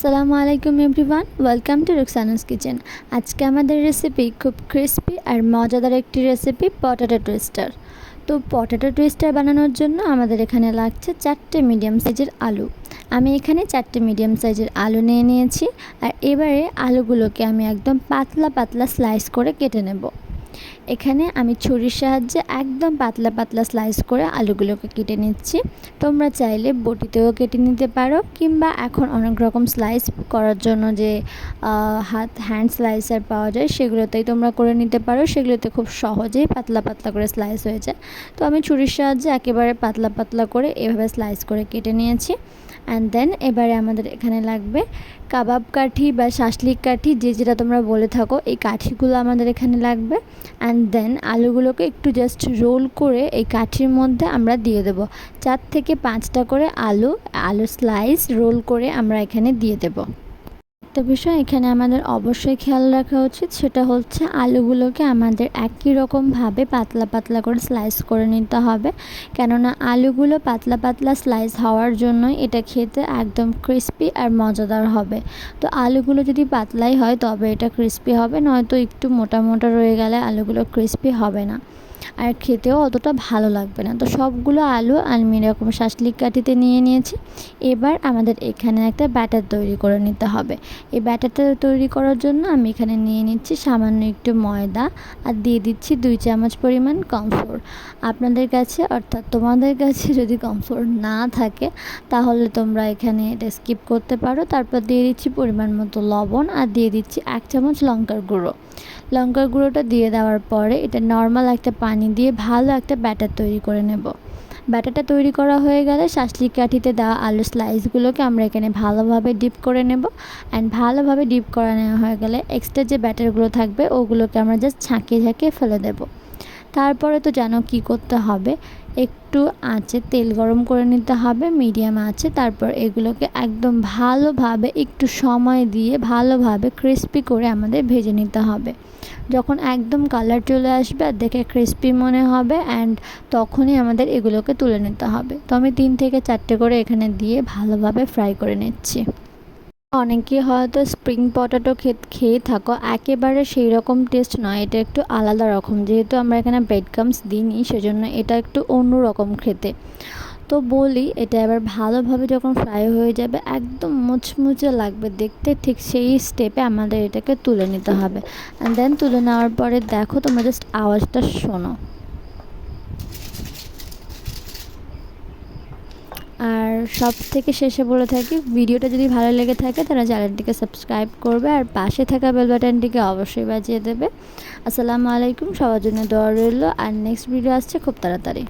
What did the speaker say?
আসসালামু আলাইকুম everyone, welcome to রুকসানাস kitchen. আজকে আমাদের রেসিপি খুব ক্রিস্পি আর মজাদার একটি রেসিপি, পটেটো টুইস্টার। তো পটেটো টুইস্টার বানানোর জন্য আমাদের এখানে লাগছে 4টে মিডিয়াম সাইজের আলু। আমি এখানে 4টে মিডিয়াম সাইজের আলু নিয়ে নিয়েছি। আর এবারে আলুগুলোকে আমি একদম পাতলা পাতলা স্লাইস করে কেটে নেব। এখানে আমি ছুরির সাহায্যে একদম পাতলা পাতলা স্লাইস করে আলুগুলোকে কেটে নিচ্ছি। তোমরা চাইলে বটিতেও কেটে নিতে পারো, কিংবা এখন অনেক রকম স্লাইস করার জন্য যে হ্যান্ড স্লাইসার পাওয়া যায় সেগুলোতেই তোমরা করে নিতে পারো। সেগুলোতে খুব সহজেই পাতলা পাতলা করে স্লাইস হয়ে যায়। তো আমি ছুরির সাহায্যে একেবারে পাতলা পাতলা করে এভাবে স্লাইস করে কেটে নিয়েছি। অ্যান্ড দেন এবারে আমাদের এখানে লাগবে কাবাব কাঠি বা শাসলিক কাঠি, যেটা তোমরা বলে থাকো, এই কাঠিগুলো আমাদের এখানে লাগবে। অ্যান্ড দেন আলুগুলোকে একটু জাস্ট রোল করে এই কাঠির মধ্যে আমরা দিয়ে দেবো। 4 থেকে 5টা করে আলু স্লাইস রোল করে আমরা এখানে দিয়ে দেবো। একটা বিষয় এখানে আমাদের অবশ্যই খেয়াল রাখা উচিত, সেটা হচ্ছে আলুগুলোকে আমাদের একই রকমভাবে পাতলা পাতলা করে স্লাইস করে নিতে হবে। কেননা আলুগুলো পাতলা পাতলা স্লাইস হওয়ার জন্য এটা খেতে একদম ক্রিস্পি আর মজাদার হবে। তো আলুগুলো যদি পাতলাই হয় তবে এটা ক্রিস্পি হবে, নয়তো একটু মোটা মোটা রয়ে গেলে আলুগুলো ক্রিস্পি হবে না, আর খেতেও অতটা ভালো লাগবে না। তো সবগুলো আলু আমি এরকম শাসলিক কাঠিতে নিয়ে নিয়েছি। এবার আমাদের এখানে একটা ব্যাটার তৈরি করে নিতে হবে। এই ব্যাটারটা তৈরি করার জন্য আমি এখানে নিয়ে নিচ্ছি সামান্য একটু ময়দা, আর দিয়ে দিচ্ছি 2 চামচ পরিমাণ কর্নফ্লোর। আপনাদের কাছে অর্থাৎ তোমাদের কাছে যদি কর্নফ্লোর না থাকে তাহলে তোমরা এখানে এটা স্কিপ করতে পারো। তারপর দিয়ে দিচ্ছি পরিমাণ মতো লবণ, আর দিয়ে দিচ্ছি 1 চামচ লঙ্কার গুঁড়ো। লঙ্কার গুঁড়োটা দিয়ে দেওয়ার পরে এটা নর্মাল একটা পানি দিয়ে ভালো একটা ব্যাটার তৈরি করে নেব। ব্যাটারটা তৈরি করা হয়ে গেলে শাসলিক কাঠিতে দেওয়া আলু স্লাইসগুলোকে আমরা এখানে ভালোভাবে ডিপ করে নেব। অ্যান্ড ভালোভাবে ডিপ করা নেওয়া হয়ে গেলে এক্সট্রা যে ব্যাটারগুলো থাকবে ওগুলোকে আমরা জাস্ট ঝাঁকিয়ে ফেলে দেব। তারপরে তো জানো কি করতে হবে, একটু আঁচে তেল গরম করে নিতে হবে মিডিয়াম আঁচে। তারপর এগুলোকে একদম ভালোভাবে একটু সময় দিয়ে ভালোভাবে ক্রিস্পি করে আমাদের ভেজে নিতে হবে। যখন একদম কালার চলে আসবে আর দেখে ক্রিস্পি মনে হবে, অ্যান্ড তখনই আমাদের এগুলোকে তুলে নিতে হবে। তো আমি 3 থেকে 4টে করে এখানে দিয়ে ভালোভাবে ফ্রাই করে নিচ্ছি। অনেকে হয়তো স্প্রিং পটেটো খেয়ে থাকো, একেবারে সেই রকম টেস্ট নয়, এটা একটু আলাদা রকম। যেহেতু আমরা এখানে ব্রেড ক্রাম্বস দিইনি সেজন্য এটা একটু অন্য রকম খেতে। তো বলি, এটা এবার ভালোভাবে যখন ফ্রাই হয়ে যাবে একদম মুচমুচে লাগবে দেখতে, ঠিক সেই স্টেপে আমাদের এটাকে তুলে নিতে হবে। অ্যান্ড দেন তুলে নেওয়ার পরে দেখো, তোমরা জাস্ট আওয়াজটা শোনো। আর সব থেকে শেষে বলে থাকি, ভিডিওটা যদি ভালো লেগে থাকে তাহলে চ্যানেলটিকে সাবস্ক্রাইব করবে, আর পাশে থাকা বেল বাটনটিকে অবশ্যই বাজিয়ে দেবে। আসসালামু আলাইকুম, সবার জন্য দোয়া রইল। আর নেক্সট ভিডিও আসছে খুব তাড়াতাড়ি।